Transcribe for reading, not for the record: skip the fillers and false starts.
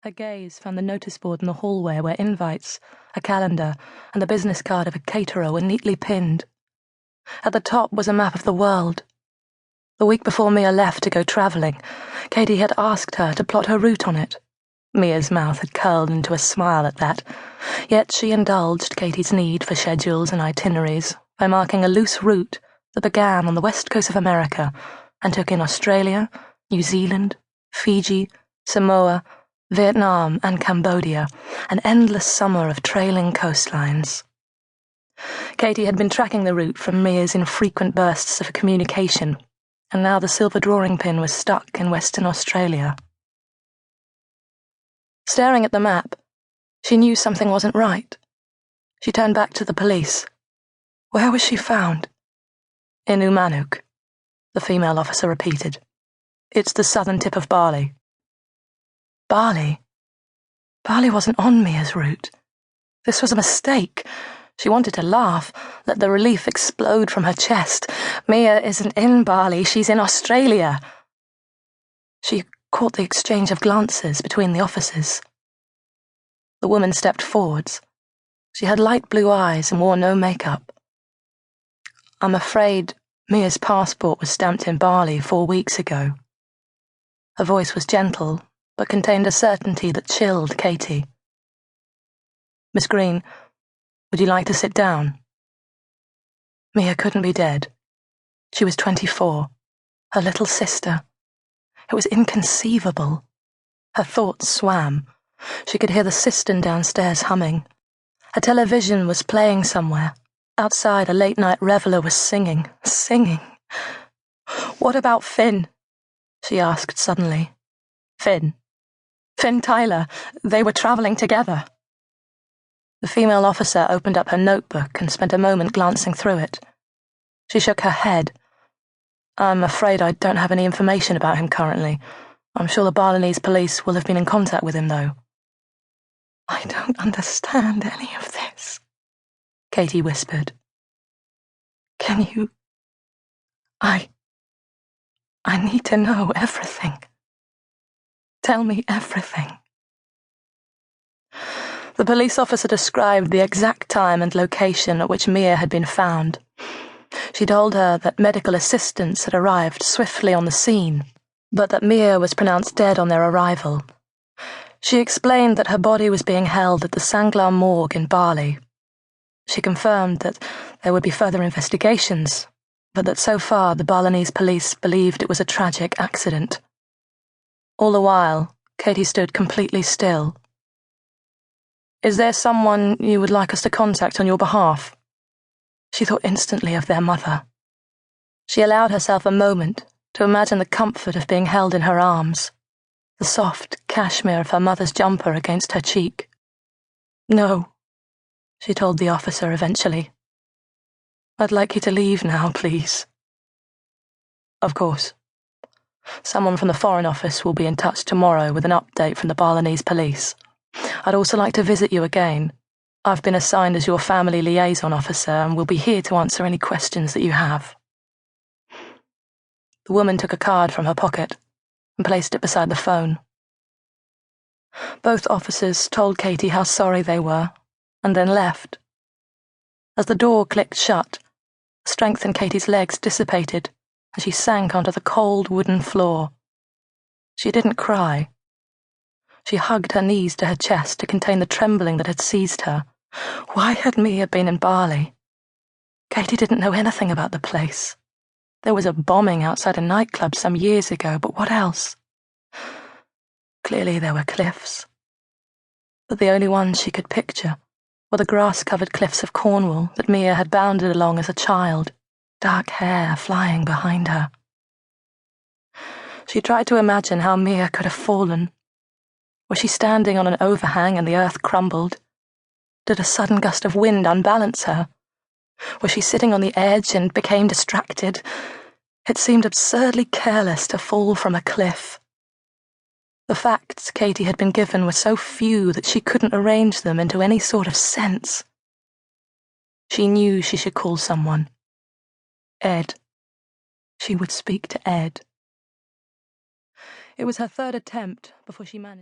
Her gaze found the notice board in the hallway where invites, a calendar, and the business card of a caterer were neatly pinned. At the top was a map of the world. The week before Mia left to go travelling, Katie had asked her to plot her route on it. Mia's mouth had curled into a smile at that, yet she indulged Katie's need for schedules and itineraries by marking a loose route that began on the west coast of America and took in Australia, New Zealand, Fiji, Samoa, Vietnam and Cambodia, an endless summer of trailing coastlines. Katie had been tracking the route from Mia's infrequent bursts of communication, and now the silver drawing pin was stuck in Western Australia. Staring at the map, she knew something wasn't right. She turned back to the police. Where was she found? In Umanuk, the female officer repeated. It's the southern tip of Bali. Bali? Bali wasn't on Mia's route. This was a mistake. She wanted to laugh, let the relief explode from her chest. Mia isn't in Bali, she's in Australia. She caught the exchange of glances between the officers. The woman stepped forwards. She had light blue eyes and wore no makeup. I'm afraid Mia's passport was stamped in Bali 4 weeks ago. Her voice was gentle, but contained a certainty that chilled Katie. Miss Green, would you like to sit down? Mia couldn't be dead. She was 24, her little sister. It was inconceivable. Her thoughts swam. She could hear the cistern downstairs humming. A television was playing somewhere. Outside, a late-night reveller was singing. What about Finn? She asked suddenly. Finn Tyler, they were travelling together. The female officer opened up her notebook and spent a moment glancing through it. She shook her head. I'm afraid I don't have any information about him currently. I'm sure the Balinese police will have been in contact with him, though. I don't understand any of this, Katie whispered. Can you... I need to know everything. Tell me everything. The police officer described the exact time and location at which Mia had been found. She told her that medical assistants had arrived swiftly on the scene, but that Mia was pronounced dead on their arrival. She explained that her body was being held at the Sanglar morgue in Bali. She confirmed that there would be further investigations, but that so far the Balinese police believed it was a tragic accident. All the while, Katie stood completely still. Is there someone you would like us to contact on your behalf? She thought instantly of their mother. She allowed herself a moment to imagine the comfort of being held in her arms, the soft cashmere of her mother's jumper against her cheek. No, she told the officer eventually. I'd like you to leave now, please. Of course. Someone from the Foreign Office will be in touch tomorrow with an update from the Balinese police. I'd also like to visit you again. I've been assigned as your family liaison officer and will be here to answer any questions that you have. The woman took a card from her pocket and placed it beside the phone. Both officers told Katie how sorry they were, and then left. As the door clicked shut, strength in Katie's legs dissipated, and she sank onto the cold wooden floor. She didn't cry. She hugged her knees to her chest to contain the trembling that had seized her. Why had Mia been in Bali? Katie didn't know anything about the place. There was a bombing outside a nightclub some years ago, but what else? Clearly there were cliffs. But the only ones she could picture were the grass-covered cliffs of Cornwall that Mia had bounded along as a child, dark hair flying behind her. She tried to imagine how Mia could have fallen. Was she standing on an overhang and the earth crumbled? Did a sudden gust of wind unbalance her? Was she sitting on the edge and became distracted? It seemed absurdly careless to fall from a cliff. The facts Katie had been given were so few that she couldn't arrange them into any sort of sense. She knew she should call someone. Ed. She would speak to Ed. It was her third attempt before she managed